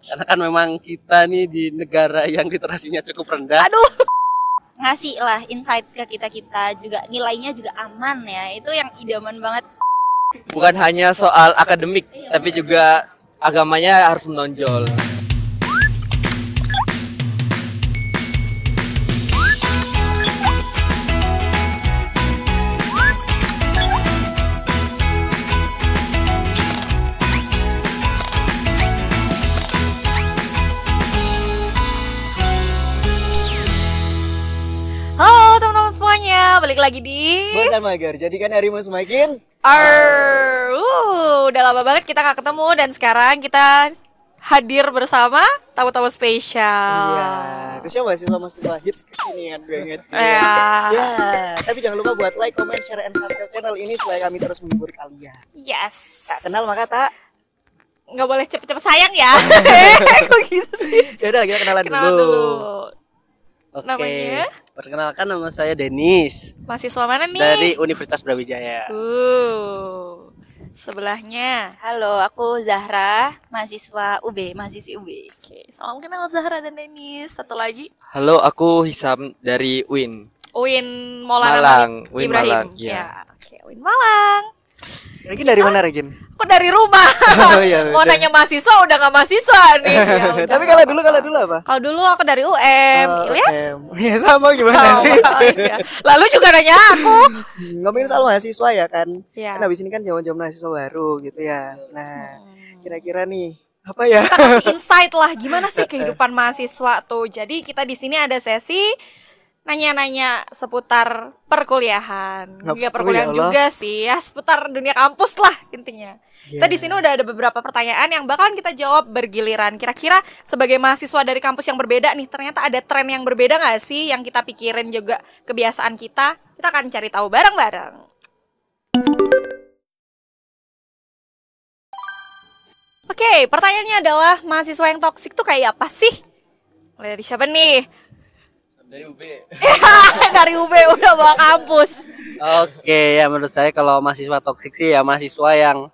Karena kan memang kita nih di negara yang literasinya cukup rendah. Aduh. Ngasih lah insight ke kita juga, nilainya juga aman ya. Itu yang idaman banget. Bukan hanya soal akademik, tapi juga agamanya harus menonjol. Halo teman-teman semuanya, balik lagi di Bosan Magar, jadikan harimu semakin udah lama banget kita gak ketemu dan sekarang kita hadir bersama tamu-tamu spesial. Iya, terusnya mahasiswa hits kekinian banget. Ya. Ya, tapi jangan lupa buat like, comment, share, and subscribe channel ini supaya kami terus menghibur kalian. Yes. Tak kenal maka tak. Nggak boleh cepet-cepet sayang ya. Kok gitu sih? Yaudah kita kenalan dulu. Oke. Namanya? Perkenalkan, nama saya Denis Mahasiswa mana nih? dari Universitas Brawijaya. Sebelahnya. Halo, aku Zahra, mahasiswi UB. Oke, salam kenal Zahra dan Denis. Satu lagi. Halo, aku Hisam dari UIN. Uin Maulana Malang, Malik Uin Ibrahim. Malang, iya. Ya, oke, Uin Malang. Regin dari mana Regin? Aku dari rumah. Oh, iya, Mau udah. nanya mahasiswa udah gak mahasiswa nih. Ya udah. Tapi kalau dulu apa? Kalau dulu aku dari UM. Ilyas? Ya sama gimana sih? Iya. Lalu juga nanya aku. Ngomongin soal mahasiswa ya kan. Iya. Kan abis ini kan zaman-zaman mahasiswa baru gitu ya. Nah, kira-kira nih apa ya? Kita kasih insight lah gimana sih kehidupan mahasiswa tuh. Jadi kita di sini ada sesi nanya-nanya seputar perkuliahan. Ngapus Enggak perkuliahan ya Allah. juga sih, ya seputar dunia kampus lah intinya. Kita di Iya. sini udah ada beberapa pertanyaan yang bakalan kita jawab bergiliran. Kira-kira sebagai mahasiswa dari kampus yang berbeda nih, ternyata ada tren yang berbeda nggak sih yang kita pikirin juga kebiasaan kita? Kita akan cari tahu bareng-bareng. Oke, pertanyaannya adalah mahasiswa yang toksik tuh kayak apa sih? Mulai dari siapa nih? Dari UB. Dari UB udah bawa kampus. Oke, ya menurut saya kalau mahasiswa toksik sih ya mahasiswa yang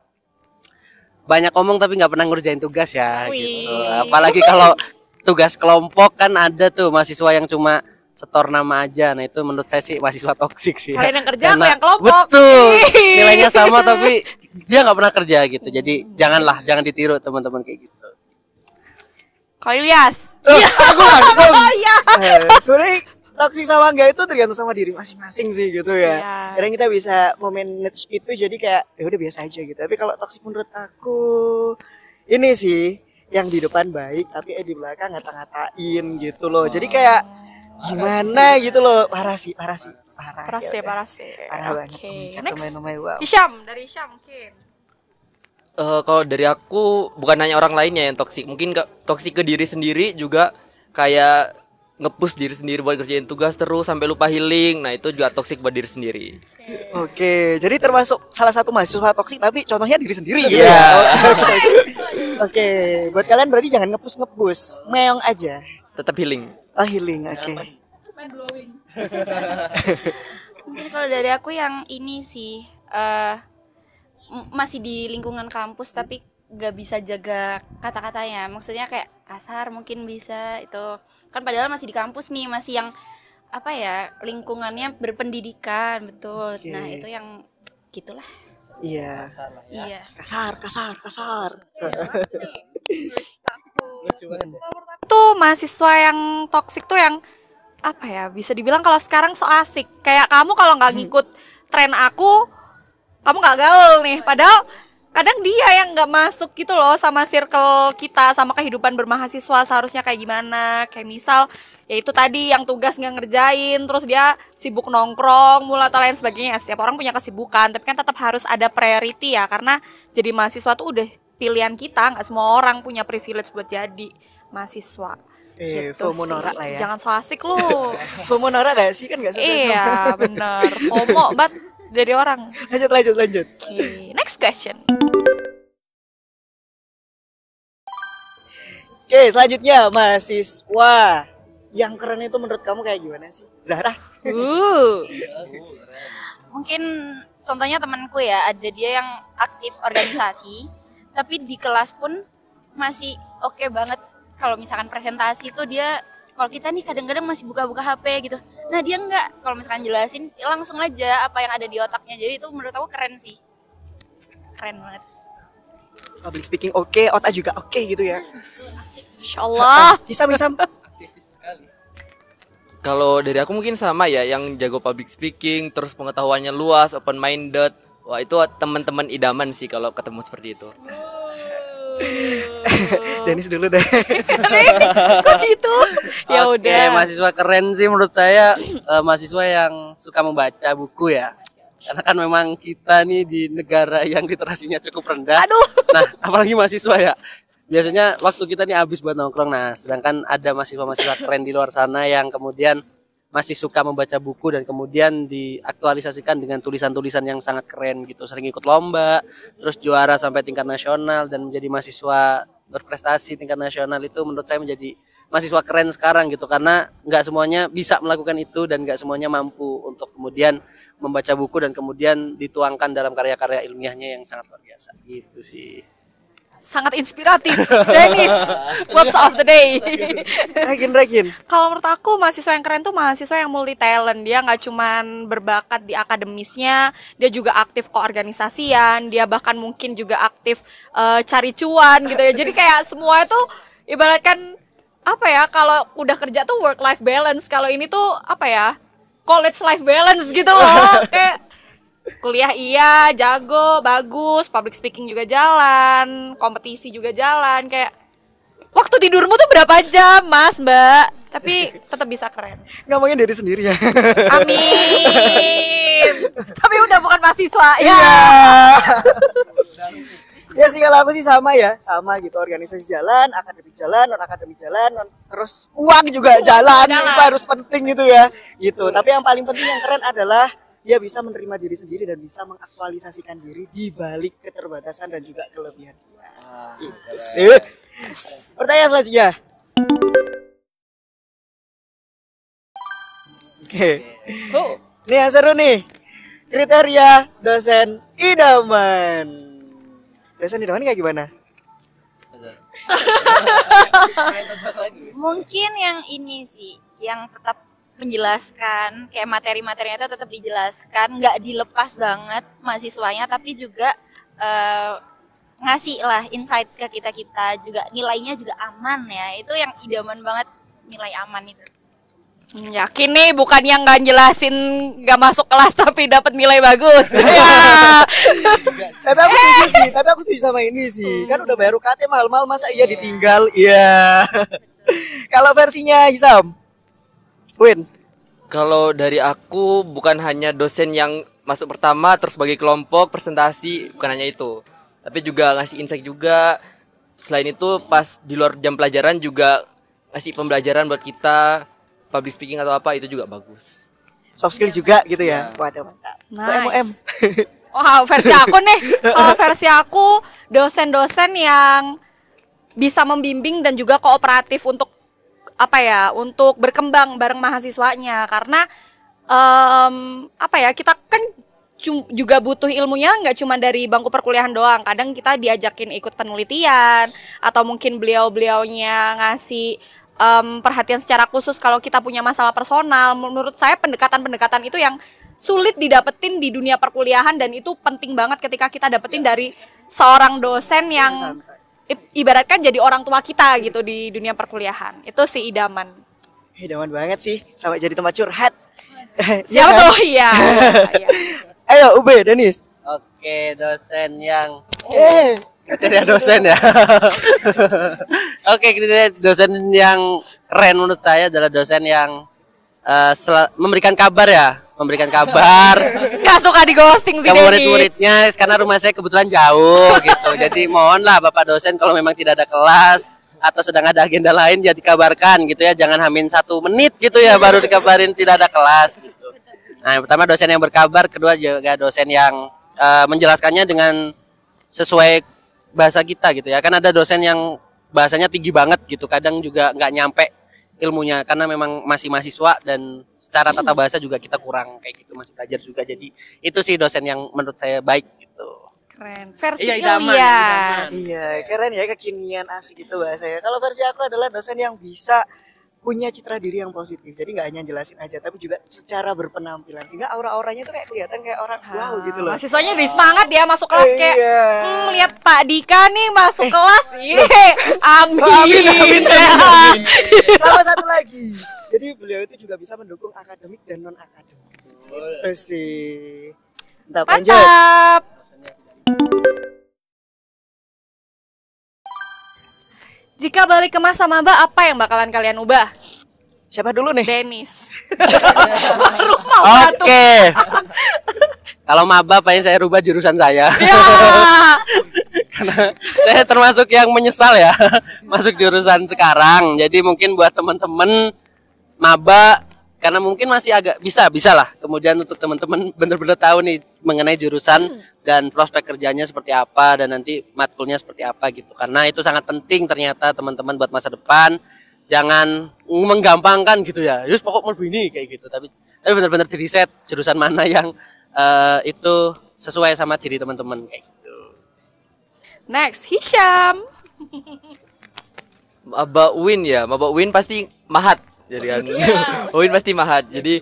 banyak omong tapi nggak pernah ngerjain tugas ya. Wih. Gitu. Apalagi kalau tugas kelompok kan ada tuh mahasiswa yang cuma setor nama aja. Nah itu menurut saya sih mahasiswa toksik sih. Kalian yang kerja, aku Karena- yang kelompok. Betul. Ih. Nilainya sama tapi dia nggak pernah kerja gitu. Jadi jangan ditiru teman-teman kayak gitu. Kau Ilyas. Aku langsung. Iya. Sebenarnya toksik sama enggak itu tergantung sama diri masing-masing sih gitu ya. Iya. Kadang kita bisa memanage itu jadi kayak ya udah biasa aja gitu. Tapi kalau toksik menurut aku ini sih yang di depan baik tapi di belakang ngata-ngatain gitu loh. Jadi kayak gimana gitu loh. Parah sih. Parah. Parah sih. Parah banget. Oke, Kata next. main-main, wow. Hisham, dari Hisham mungkin. Kalau dari aku bukan hanya orang lainnya yang toksik, mungkin toksik ke diri sendiri juga, kayak nge-push diri sendiri buat kerjain tugas terus sampai lupa healing. Nah itu juga toksik buat diri sendiri. Oke, jadi termasuk salah satu mahasiswa toksik tapi contohnya diri sendiri gitu Iya. ya. Oke, buat kalian berarti jangan nge-push, meong aja. Tetap healing. Oh, healing, oke. Mungkin kalau dari aku yang ini sih masih di lingkungan kampus tapi gak bisa jaga kata-katanya. Maksudnya kayak kasar mungkin bisa itu. Kan padahal masih di kampus nih, masih yang apa ya, lingkungannya berpendidikan, betul. Oke. Nah, itu yang gitulah. Iya. Iya. Kasar. Tuh mahasiswa yang toksik tuh yang apa ya, bisa dibilang kalau sekarang so asik. Kayak kamu kalau nggak ngikut tren aku, kamu nggak gaul nih. Padahal kadang dia yang nggak masuk gitu loh sama circle kita, sama kehidupan bermahasiswa seharusnya kayak gimana. Kayak misal ya itu tadi yang tugas nggak ngerjain, terus dia sibuk nongkrong mulu atau lain sebagainya. Setiap orang punya kesibukan, tapi kan tetap harus ada priority ya, karena jadi mahasiswa tuh udah pilihan kita. Nggak semua orang punya privilege buat jadi mahasiswa. FOMO sih. norak lah ya. Jangan so asik lu. FOMO norak gak sih? Kan gak sesuai sama. Iya bener, FOMO banget jadi orang. Lanjut. Oke, next question. Oke, selanjutnya mahasiswa yang keren itu menurut kamu kayak gimana sih? Zahra? Mungkin contohnya temanku ya, ada dia yang aktif organisasi, tapi di kelas pun masih oke banget. Kalau misalkan presentasi tuh dia, kalau kita nih kadang-kadang masih buka-buka HP gitu. Nah dia enggak, kalau misalkan jelasin langsung aja apa yang ada di otaknya. Jadi itu menurut aku keren sih, keren banget. Public speaking oke, Ota juga oke gitu ya. Insya Allah. Isam. Kalau dari aku mungkin sama ya, yang jago public speaking, terus pengetahuannya luas, open minded. Wah, itu teman-teman idaman sih kalau ketemu seperti itu. Dennis dulu deh. Kok gitu? Ya Oke, udah. mahasiswa keren sih menurut saya, mahasiswa yang suka membaca buku ya. Karena kan memang kita nih di negara yang literasinya cukup rendah. Aduh. Nah, apalagi mahasiswa ya. Biasanya waktu kita nih habis buat nongkrong. Nah, sedangkan ada mahasiswa-mahasiswa keren di luar sana yang kemudian masih suka membaca buku dan kemudian diaktualisasikan dengan tulisan-tulisan yang sangat keren gitu. Sering ikut lomba, terus juara sampai tingkat nasional dan menjadi mahasiswa berprestasi tingkat nasional. Itu menurut saya menjadi mahasiswa keren sekarang gitu, karena nggak semuanya bisa melakukan itu dan nggak semuanya mampu untuk kemudian membaca buku dan kemudian dituangkan dalam karya-karya ilmiahnya yang sangat luar biasa gitu sih. Sangat inspiratif. Dennis, quotes of the day. Ragin. Kalau menurut aku mahasiswa yang keren tuh mahasiswa yang multi talent. Dia nggak cuman berbakat di akademisnya, dia juga aktif keorganisasian, dia bahkan mungkin juga aktif cari cuan gitu ya. Jadi kayak semua itu ibaratkan apa ya, kalau udah kerja tuh work life balance. Kalau ini tuh apa ya, college life balance gitu loh. Kayak kuliah iya, jago, bagus, public speaking juga jalan, kompetisi juga jalan. Kayak waktu tidurmu tuh berapa jam, Mas, Mbak? Tapi tetap bisa keren. Ngomongin diri sendiri ya. Amin. Tapi udah bukan mahasiswa ya. Ya sih kalau aku sih sama ya, sama gitu, organisasi jalan, akademik jalan, non akademik jalan, terus uang juga jalan, itu harus penting gitu ya, gitu. Tapi yang paling penting yang keren adalah dia bisa menerima diri sendiri dan bisa mengaktualisasikan diri di balik keterbatasan dan juga kelebihan dia. Itu sih. Pertanyaan selanjutnya. Oke. Nih yang seru nih. Kriteria dosen idaman. Dosen idaman kayak gimana? Mungkin yang ini sih, yang tetap menjelaskan, kayak materi-materinya itu tetap dijelaskan, nggak dilepas banget mahasiswanya, tapi juga ngasih lah insight ke kita juga, nilainya juga aman ya. Itu yang idaman banget, nilai aman itu. Yakin nih bukan yang nggak jelasin, nggak masuk kelas tapi dapat nilai bagus. Ya. Tapi aku setuju sama ini sih. Kan udah bayar UKT mahal-mahal, masa iya ditinggal? Iya. Kalau versinya Hisam, Win. Kalau dari aku bukan hanya dosen yang masuk pertama terus bagi kelompok presentasi, bukan hanya itu. Tapi juga ngasih insight juga. Selain itu pas di luar jam pelajaran juga ngasih pembelajaran buat kita, public speaking atau apa, itu juga bagus. Soft skill juga gitu ya. Waduh, mantap. Nice. Wow, versi aku nih. Kalau versi aku, dosen-dosen yang bisa membimbing dan juga kooperatif untuk apa ya, untuk berkembang bareng mahasiswanya. Karena apa ya, kita kan juga butuh ilmunya nggak cuma dari bangku perkuliahan doang. Kadang kita diajakin ikut penelitian atau mungkin beliau-beliaunya ngasih perhatian secara khusus kalau kita punya masalah personal. Menurut saya pendekatan-pendekatan itu yang sulit didapetin di dunia perkuliahan, dan itu penting banget ketika kita dapetin dari seorang dosen yang ibaratkan jadi orang tua kita gitu di dunia perkuliahan. Itu sih idaman. Idaman banget sih, sampai jadi tempat curhat. Siapa tuh? Iya. Ayo Ube, Dennis. Oke, dosen yang kriteria dosen ya. Oke, kriteria dosen yang keren menurut saya adalah dosen yang memberikan kabar ya, memberikan kabar. Nggak suka di ghosting sih ke Dennis. murid-muridnya, karena rumah saya kebetulan jauh gitu. Jadi mohonlah Bapak dosen kalau memang tidak ada kelas atau sedang ada agenda lain ya dikabarkan gitu ya. Jangan hamin 1 menit gitu ya baru dikabarin tidak ada kelas gitu. Nah, yang pertama dosen yang berkabar, kedua juga dosen yang menjelaskannya dengan sesuai bahasa kita gitu ya. Kan ada dosen yang bahasanya tinggi banget gitu, kadang juga nggak nyampe ilmunya karena memang masih mahasiswa dan secara tata bahasa juga kita kurang kayak gitu, masih belajar juga. Jadi itu sih dosen yang menurut saya baik gitu. Keren. Versi Iya, idaman, Ilyas. Iya, keren ya, kekinian, asik gitu bahasanya. Kalau versi aku adalah dosen yang bisa punya citra diri yang positif. Jadi nggak hanya jelasin aja, tapi juga secara berpenampilan. Sehingga aura-auranya tuh kayak kelihatan kayak orang wow gitu loh. Mahasiswanya jadi semangat ya masuk kelas kayak Iya. lihat Pak Dika nih masuk kelas. Amin. Amin, amin. Sama satu lagi. Jadi beliau itu juga bisa mendukung akademik dan non akademik. Itu sih. Mantap, lanjut. Mantap. Jika balik ke masa maba, apa yang bakalan kalian ubah? Siapa dulu nih? Denis. Oke. Kalau maba pengen saya rubah jurusan saya. Ya. Karena saya termasuk yang menyesal ya masuk jurusan sekarang. Jadi mungkin buat teman-teman maba karena mungkin masih agak bisa lah. Kemudian untuk teman-teman benar-benar tahu nih mengenai jurusan dan prospek kerjanya seperti apa dan nanti matkulnya seperti apa gitu. Karena itu sangat penting ternyata teman-teman buat masa depan. Jangan menggampangkan gitu ya. Yus pokok mau ini kayak gitu. Tapi benar-benar di riset jurusan mana yang itu sesuai sama diri teman-teman kayak gitu. Next, Hisham. Maba Uin ya, Maba Uin pasti mahat. Jadi kan, Uin pasti mahat. Jadi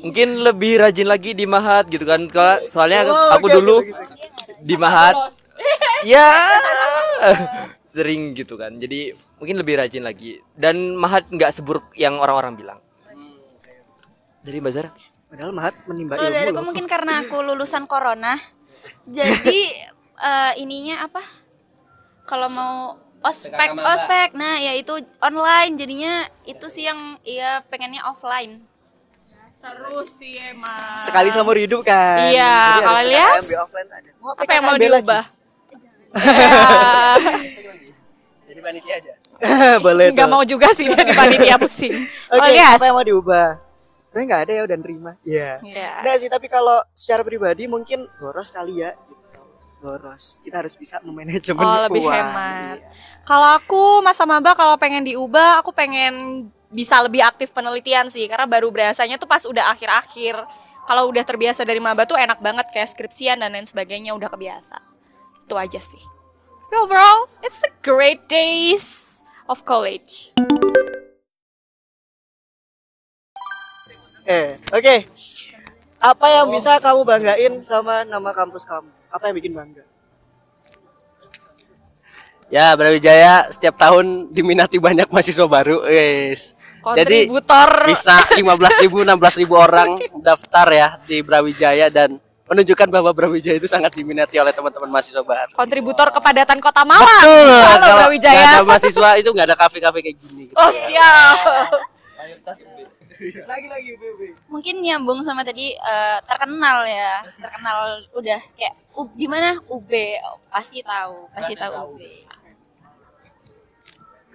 mungkin lebih rajin lagi di mahat gitu kan. Kalau soalnya aku dulu di mahat, ya sering gitu kan. Jadi mungkin lebih rajin lagi. Dan mahat nggak seburuk yang orang-orang bilang. Jadi Mbak Zara? Padahal mahat menimba Kalau dari ilmu aku loh. mungkin karena aku lulusan corona, jadi ininya apa? Kalau mau ospek, nah ya itu online, jadinya itu sih yang ya pengennya offline. Seru sih emang. Sekali seumur hidup kan. Iya, Jadi harus kalau Ilyas? PKKMB offline ada. Apa yang mau PKKMB lagi? diubah? Jadi panitia aja. Boleh tuh. Nggak mau juga sih dari panitia pusing. Oke, Kalau Ilyas? apa yang mau diubah? Sebenarnya nggak ada ya, udah nerima. Iya. Iya. Nggak sih, tapi kalau secara pribadi mungkin boros kali ya. Gitu. Boros. Kita harus bisa memanajemen Oh, lebih uang. hemat. Iya. Kalau aku masa maba kalau pengen diubah, aku pengen bisa lebih aktif penelitian sih, karena baru berasanya tuh pas udah akhir-akhir. Kalau udah terbiasa dari maba tuh enak banget kayak skripsian dan lain sebagainya udah kebiasa. Itu aja sih. Tapi overall, it's a great days of college. Oke. Apa yang bisa kamu banggain sama nama kampus kamu? Apa yang bikin bangga? Ya, Brawijaya setiap tahun diminati banyak mahasiswa baru, guys. Jadi Kontributor. bisa 15.000, 16.000 orang daftar ya di Brawijaya dan menunjukkan bahwa Brawijaya itu sangat diminati oleh teman-teman mahasiswa baru. Kontributor kepadatan Kota Malang. Betul. Halo Kalau Brawijaya. nggak ada mahasiswa itu nggak ada kafe-kafe kayak gini. Gitu. Oh siap. Lagi BB. Mungkin nyambung sama tadi terkenal udah kayak di mana UB pasti tahu UB.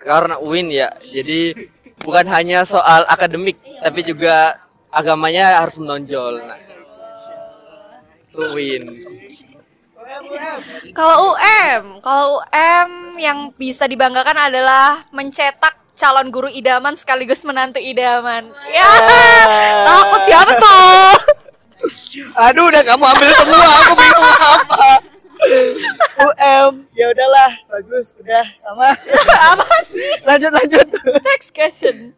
Karena Uin ya, jadi bukan hanya soal akademik, tapi juga agamanya harus menonjol. Nah, itu Uin. Kalau UM yang bisa dibanggakan adalah mencetak calon guru idaman sekaligus menantu idaman. Ya, takut siapa tuh? Aduh, udah kamu ambil semua, aku bingung apa. Ya udahlah, bagus, udah sama. Apa sih? Lanjut. Next question.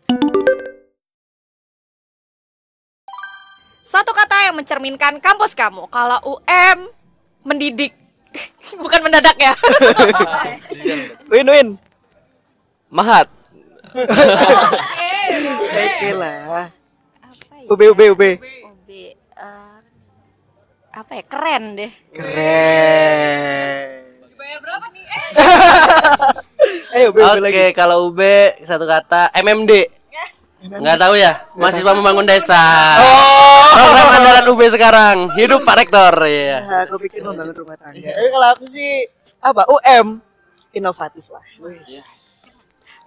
Satu kata yang mencerminkan kampus kamu. Kalau UM mendidik, bukan mendadak ya. Win. Mahat. Oke lah. Apa ya? UB. UB apa ya? Keren deh. Keren. Bayar berapa nih? Ayo UB lagi. Oke, kalau UB satu kata MMD. Nggak tahu ya, mahasiswa membangun desa. Program andalan UB sekarang. Hidup Pak Rektor ya. Nah, aku pikir membangun rumah tangga. Kalau aku sih apa? UM inovatif lah.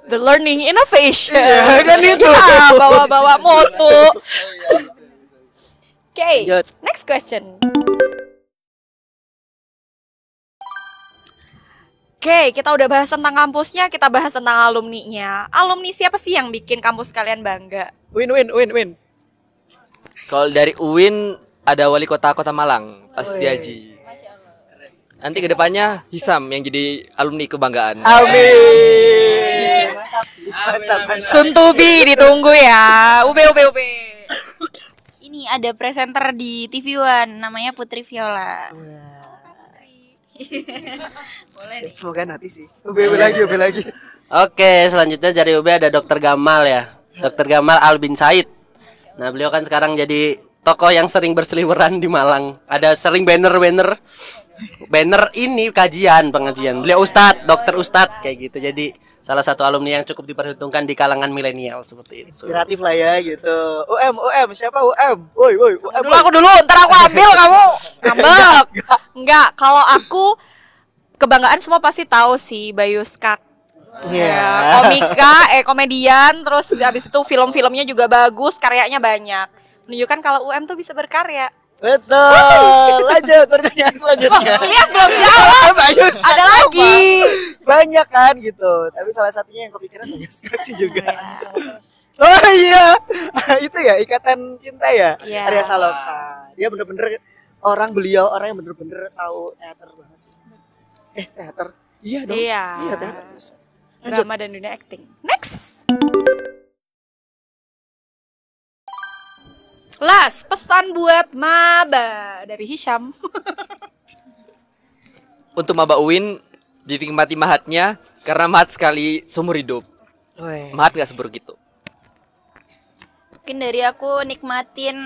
The learning innovation. Ya, kan itu. Ya, bawa-bawa moto. Oke, Lanjut. next question. Oke, kita udah bahas tentang kampusnya, kita bahas tentang alumninya. Alumni siapa sih yang bikin kampus kalian bangga? Win. Kalau dari Uin ada wali kota Kota Malang, Pak Setiaji. Nanti kedepannya Hisam yang jadi alumni kebanggaan. Amin. Mantap sih. Mantap. Soon to be, ditunggu ya. UB. Ini ada presenter di TV One namanya Putri Viola. Boleh nih. Semoga nanti sih. UB lagi. Oke, selanjutnya dari UB ada Dokter Gamal ya. Dokter Gamal Al bin Said. Nah, beliau kan sekarang jadi tokoh yang sering berseliweran di Malang. Ada sering banner ini pengajian. Beliau dokter ustadz kayak gitu. Jadi salah satu alumni yang cukup diperhitungkan di kalangan milenial seperti itu. Inspiratif lah ya gitu. UM, siapa UM? Woi, UM. Dulu, ntar aku ambil kamu ngambek. Enggak, kalau aku kebanggaan semua pasti tahu sih Bayu Skak. Iya. Komedian, terus habis itu film-filmnya juga bagus, karyanya banyak. Menunjukkan kalau UM tuh bisa berkarya. Betul. Lanjut pertanyaan selanjutnya. Ilyas belum jawab. Ada lagi. Banyak kan gitu. Tapi salah satunya yang kepikiran banyak sih juga. Oh iya. Itu ya Ikatan Cinta ya. Iya. Arya Saloka. Dia bener-bener orang yang bener-bener tahu teater banget sih. Teater. Iya dong. Iya. Iya teater. Lanjut. Drama dan dunia acting. Next. Last, pesan buat maba dari Hisham. Untuk maba UIN dinikmati mahatnya karena mahat sekali seumur hidup. Woi. Mahat gak seburuk itu. Mungkin dari aku nikmatin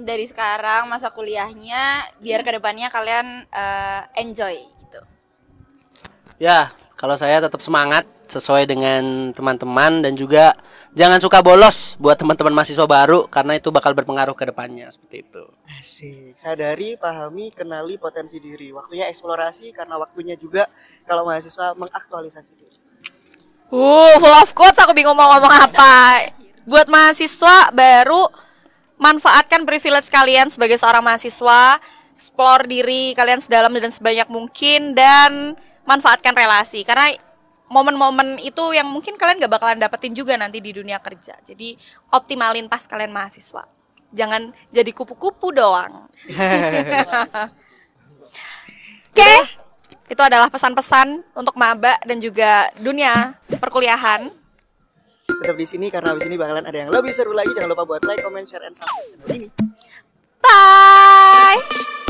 dari sekarang masa kuliahnya biar kedepannya kalian enjoy gitu. Ya, kalau saya tetap semangat sesuai dengan teman-teman dan juga jangan suka bolos buat teman-teman mahasiswa baru karena itu bakal berpengaruh ke depannya seperti itu. Asik. Sadari, pahami, kenali potensi diri. Waktunya eksplorasi karena waktunya juga kalau mahasiswa mengaktualisasi diri. Full of quotes, aku bingung mau ngomong apa. Buat mahasiswa baru, manfaatkan privilege kalian sebagai seorang mahasiswa, explore diri kalian sedalam dan sebanyak mungkin, dan manfaatkan relasi. Karena momen-momen itu yang mungkin kalian gak bakalan dapetin juga nanti di dunia kerja. Jadi optimalin pas kalian mahasiswa. Jangan jadi kupu-kupu doang. Oke, itu adalah pesan-pesan untuk maba dan juga dunia perkuliahan. Tetap di sini karena habis ini bakalan ada yang lebih seru lagi. Jangan lupa buat like, comment, share, and subscribe channel ini. Bye!